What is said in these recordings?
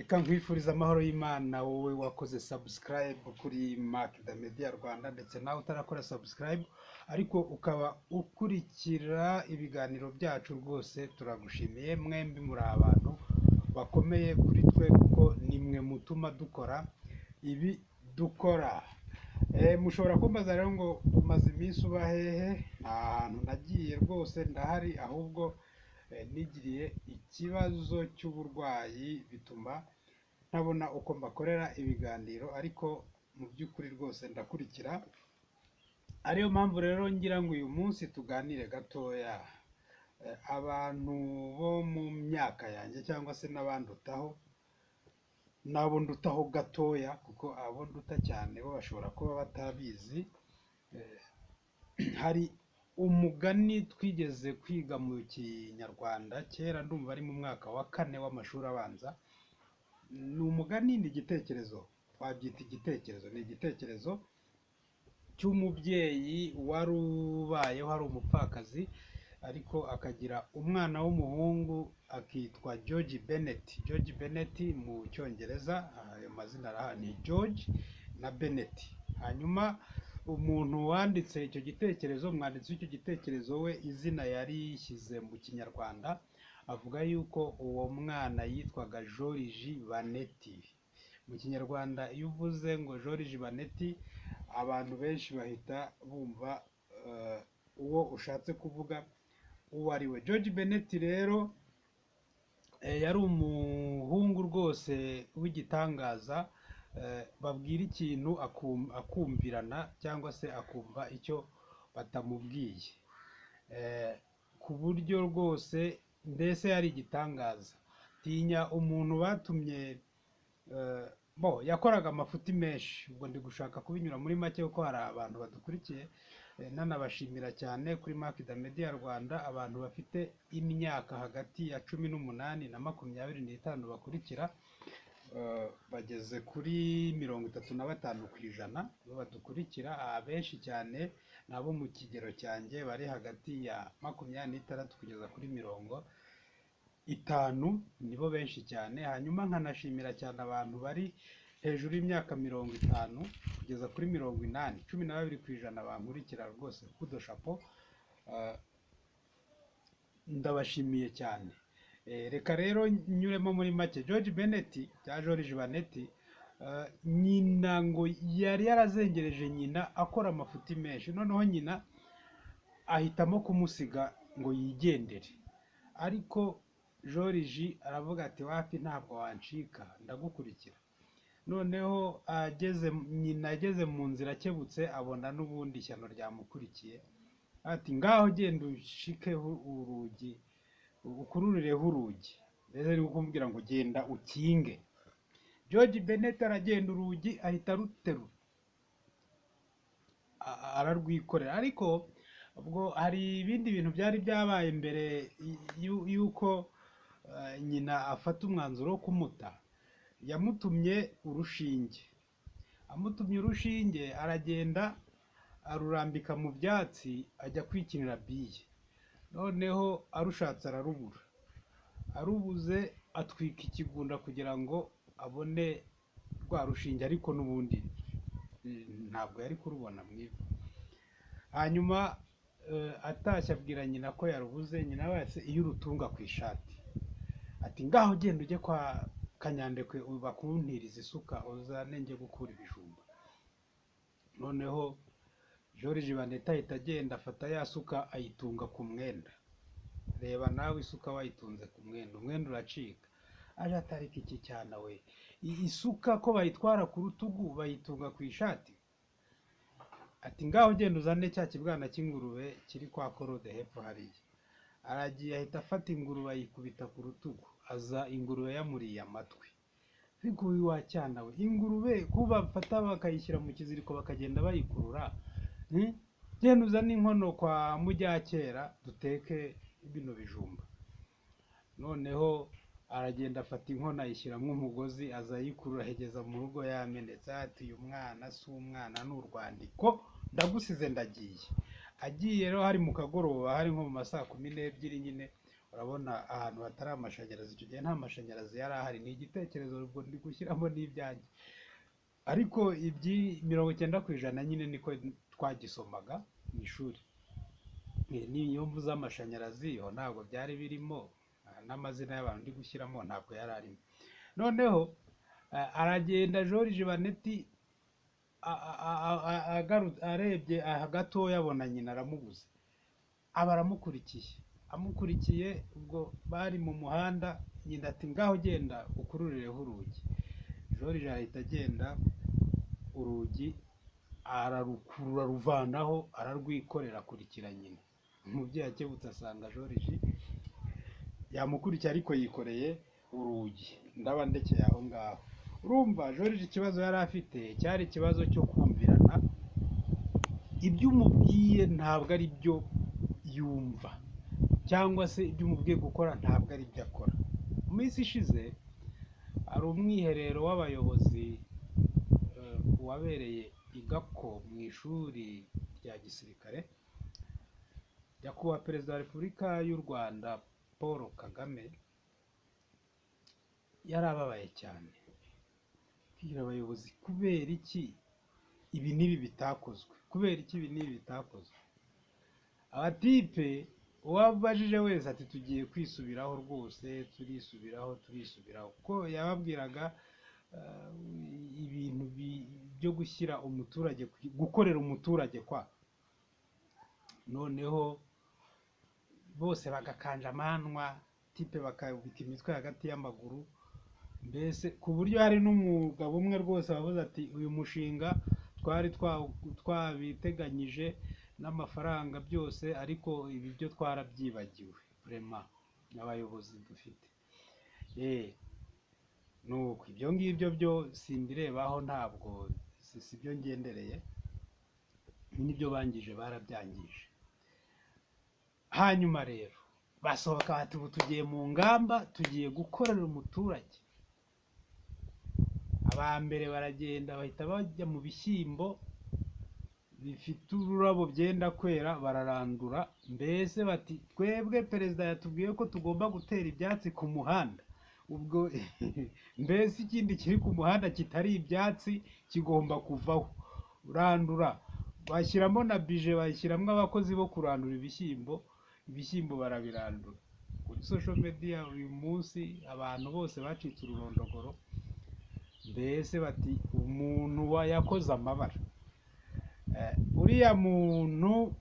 Reka nkwifuriza amahoro y'Imana wowe wakoze subscribe kuri Makida Media Rwanda ndetse nawe utarakora subscribe ariko ukaba ukurikira ibiganiro byacu rwose turagushimiye mwembi muri abantu bakomeye kuri twe kuko nimwe mutuma dukora ibi dukora. Mushobora kumbaza rero ngo umaze iminsi uba hehe? Nta hantu nagiye rwose ndahari, ahubwo nigiriye ikibazo cy'uburwayi bituma ntabona uko mbakorera ibiganiro, ariko mu by'ukuri rwose ndakurikira. Ariyo mpamvu rero ngira ngo uyu munsi tuganire gatoya abantu bo mu myaka yanjye cyangwa se n'abandutaho n'abo ndutaho gatoya, kuko abo nduta cyane bo bashobora kuba batabizi. Hari umugani twigeze kwiga mu Kinyarwanda kera, ndumva ari mu mwaka wa 4 w'amashuri abanza. Ni umugani, ni igitekerezo, twabyita igitekerezo. Ni igitekerezo cy'umubyeyi wari ubayeho, hari umupfakazi ariko akagira umwana w'umuhungu akitwa George Bennett. George Bennett mu Cyongereza, ayo mazina arahari, George na Bennett. Hanyuma umuntu wanditse icyo gitekerezo, umwanditsi w'icyo gitekerezo we, izina yari yishyize mu Kinyarwanda, avuga yuko uwo mwana yitwaga George Bennett. Mu Kinyarwanda iyo uvuze ngo George Bennett, abantu benshi bahita bumva uwo ushatse kuvuga uwo ari we. George Bennett rero yari umuhungu rwose w'igitangaza, babwira ikintu akumvirana cyangwa se akumva icyo batamubwiye, ku buryo rwose mbese yari igitangaza. Tinya umuntu batumye, yakoraga amafuti menshi. Ubwo ndi gushaka kubinyura muri make kuko hari abantu badukurikiye, nanabashimira cyane kuri Makida Media Rwanda, abantu bafite imyaka hagati ya 18 na 25 bakurikira, bageze kuri 35% bo badukurikira. Abenshi cyane nabo mu kigero cyanjye bari hagati ya 26 kugeza kuri 50, nibo benshi cyane. Hanyuma nkanashimira cyane abantu bari hejuru y'imyaka 50 kugeza kuri 80, 12% bankurikira rwose, kudo chapeau, ndabashimiye cyane. Reka rero nyuremo muri make. George Bennett cyangwa George Bennett, nyina ngo yari yarazengereje nyina akora amafuti menshi, noneho nyina ahitamo kumusiga ngo yigendere. Ariko George aravuga ati wapi, ntabwo wancika, ndagukurikira. Noneho nyina ageze mu nzira akebutse, abona n'ubundi ishyano ryamukurikiye, ati ngaho genda ushikeho urugi, ukururireho urugi. Mbese ari kumubwira ngo genda ukinge. George Bennett aragenda, urugi ahita aruterura ararwikorera. Ariko ubwo hari ibindi bintu byari byabaye mbere yuko nyina afata umwanzuro wo kumuta. Yamutumye urushinge. Amutumye urushinge, aragenda arurambika mu byatsi, ajya kwikinira biye. Noneho arushatse ararubura, arubuze atwika ikigunda kugira ngo abone rwa rushinge, ariko n'ubundi ntabwo yari kurubona mu ivu. Hanyuma atashye abwira nyina ko yarubuze. Nyina wese iyo urutunga ku ishati, ati ngaho genda ujye kwa Kanyandekwe bakuntiriza isuka uzane njye gukura ibijumba. Noneho George Bennett ahita agenda afata ya suka ayitunga ku mwenda. Reba nawe isuka wayitunze ku mwenda, umwenda uracika. Aje atarika iki cyana we, isuka ko bayitwara ku rutugu bayitunga ku ishati? Ati ngaho genda uzane cya kibwana cy'ingurube kiri kwa Korode hepfo hariya. Aragiye ahita afata ingurube ayikubita ku rutugu, aza ingurube yamuriye amatwi. Ariko uyu wa cyana we, ingurube kuba bafata bakayishyira mu kiziriko bakagenda bayikurura, genda uzane inkono kwa Mujyakera duteke bino bijumba. Noneho aragenda afata inkono ayishyiramo umugozi, aza ayikurura ahegeza mu rugo yamenetse. Ati uyu mwana si umwana, ni urwandiko, ndagusize ndagiye. Agiye rero hari mu kagoroba, hari nko mu ma saa 12 nyine, urabona ahantu hatari amashanyarazi, icyo gihe nta mashanyarazi yari ahari, ni igitekerezo ubwo ndi gushyiramo n'ibyanjye, ariko ibyi 90% nyine niko twagisomaga mu ishuri. N'iyo mvuze amashanyarazi ho ntabwo byari birimo, n'amazina y'abantu ndi gushyiramo ntabwo yari arimo. Noneho aragenda George Baneti arebye gatoya abona nyina aramubuze, aba amukurikiye ubwo bari mu muhanda, nyina ati ngaho genda ukururireho urugi. George ahita agenda, urugi ararukurura ruvanaho ararwikorera akurikira nyina. Umubyeyi akebutse asanga George yamukurikiye ariko yikoreye urugi, ndaba ndekeye aho ngaho. Urumva George ikibazo yari afite cyari ikibazo cyo kumvirana, ibyo umubwiye ntabwo ari byo yumva, cyangwa se ibyo umubwiye gukora ntabwo ari byo akora. Mu minsi ishize hari umwiherero w'abayobozi wabereye i Gako mu ishuri rya gisirikare. Nyakubahwa Perezida wa Repubulika y'u Rwanda Paul Kagame yarababaye cyane, kubwira abayobozi kubera iki ibi n'ibi bitakozwe, kubera iki ibi n'ibi bitakozwe. Abatipe uwabajije wese ati tugiye kwisubiraho rwose, turisubiraho, kuko yababwiraga ibintu byo gushyira umuturage, gukorera umuturage kwa. Noneho bose bagakanja amanwa, tipe bakabika imitwe hagati y'amaguru, mbese ku buryo hari n'umugabo umwe rwose wavuze ati uyu mushinga twari twabiteganyije n'amafaranga byose, ariko ibi byo twarabyibagiwe vraiment n'abayobozi dufite. Nuko ibyo ngibyo byo simbirebaho, ntabwo si byo ngendereye, n'ibyo bangije barabyangije. Hanyuma rero basohoka bati ubu tugiye mu ngamba, tugiye gukorera umuturage. Abambere baragenda bahita bajya mu bishyimbo bifite ururabo byenda kwera, bararandura, mbese bati twebwe perezida yatubwiye ko tugomba gutera ibyatsi ku muhanda, ubwo mbese ikindi kiri ku muhanda kitari ibyatsi kigomba kuvaho. Urandura, bashyiramo na bije, bashyiramo abakozi bo kurandura ibishyimbo barabirandura. Kuri social media uyu munsi abantu bose bacitse ururondogoro, mbese bati umuntu yakoze amabara. Uriya muntu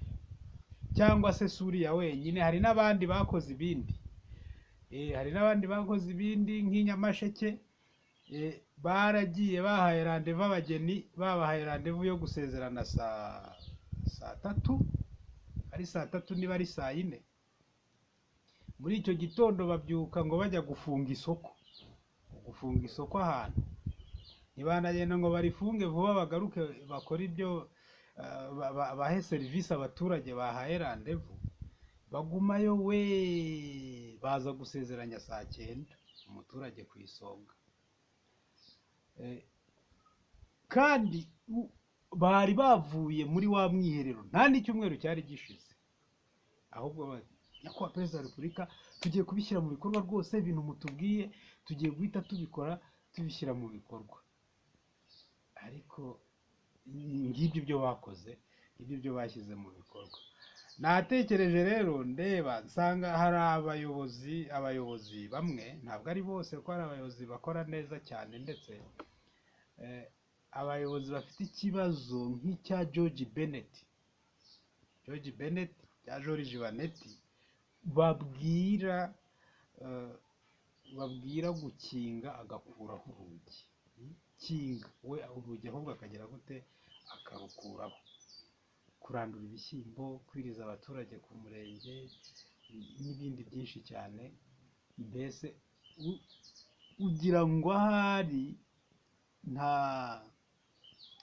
cyangwa se suriya wenyine, hari n'abandi bakoze ibindi, nk'inyamasheke baragiye bahaye randevu abageni, babahaye randevu yo gusezerana saa tatu, ari saa tatu niba ari saa yine. Muri icyo gitondo babyuka ngo bajya gufunga isoko ahantu, ntibanagenda ngo barifunge vuba bagaruke bakora ibyo bahe serivisi abaturage bahaye randevu, bagumayo baza gusezeranya saa 9, umuturage ku isonga. Kandi bari bavuye muri wa mwiherero nta n'icyumweru cyari gishize, ahubwo nyakubahwa Perezida wa Repubulika tugiye kubishyira mu bikorwa rwose, ibintu mutubwiye tugiye guhita tubikora, tubishyira mu bikorwa. Ariko ngibyo ibyo bakoze, ngibyo ibyo bashyize mu bikorwa. Natekereje rero ndeba nsanga hari abayobozi bamwe, ntabwo ari bose ko hari abayobozi bakora neza cyane, ndetse abayobozi bafite ikibazo nk'icya George Baneti babwira gukinga agakuraho urugi, kinga we urugi ahubwo akagera gute akarukuraho. Kurandura ibishyimbo, kwiriza abaturage ku murenge n'ibindi byinshi cyane, mbese ugira ngo ahari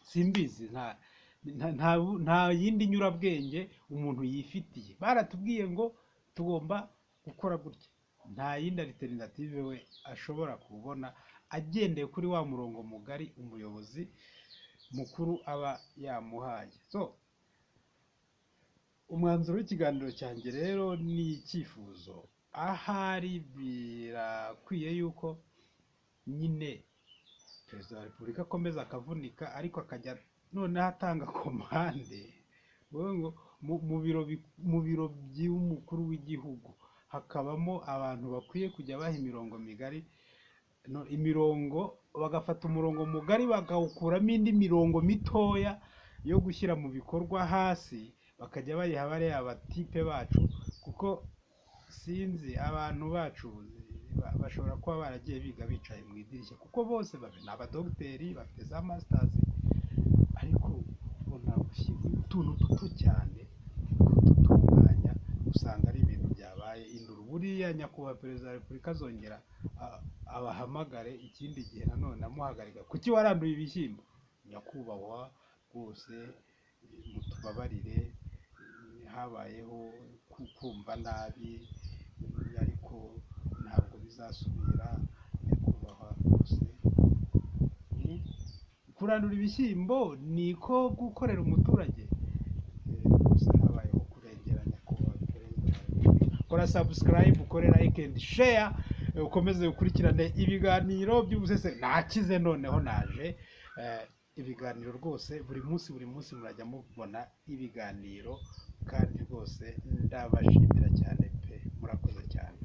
simbizi nta yindi nyurabwenge umuntu yifitiye. Baratubwiye ngo tugomba gukora gutya, nta yindi alternative we ashobora kubona agendeye kuri wa murongo mugari umuyobozi mukuru aba yamuhaye. So umwanzuro w'ikiganiro cyanjye rero ni icyifuzo ahari birakwiye yuko nyine perezida wa repubulika akomeza akavunika ariko akajya noneho atanga komande ngo mu biro by'umukuru w'igihugu hakabamo abantu bakwiye kujya baha imirongo migari, imirongo bagafata umurongo mugari bakawukuramo indi mirongo mitoya yo gushyira mu bikorwa hasi, bakajya bayiha bariya abatipe bacu, kuko sinzi abantu bacu bashobora kuba baragiye biga bicaye mu idirishya, kuko bose ni abadogiteri bafite za masitazi, ariko ubona utuntu duto cyane kudutunganya usanga ari ibintu byabaye induru. Buriya nyakubahwa perezida wa repubulika azongera abahamagare ikindi gihe nanone amuhagarika, kuki waranduye ibishyimbo? Nyakubahwa rwose mutubabarire, habayeho kumva nabi ariko ntabwo bizasubira. Nyakubahwa rwose kurandura ibishyimbo niko gukorera umuturage, rwose habayeho kurengera nyakubahwa perezida wa repubulika. Kora subscribe, ukore like and share, ukomeze ukurikirane ibiganiro by'ubusese. Nakize noneho naje ibiganiro rwose buri munsi murajya mubona ibiganiro, kandi rwose ndabashimira cyane pe, murakoze cyane.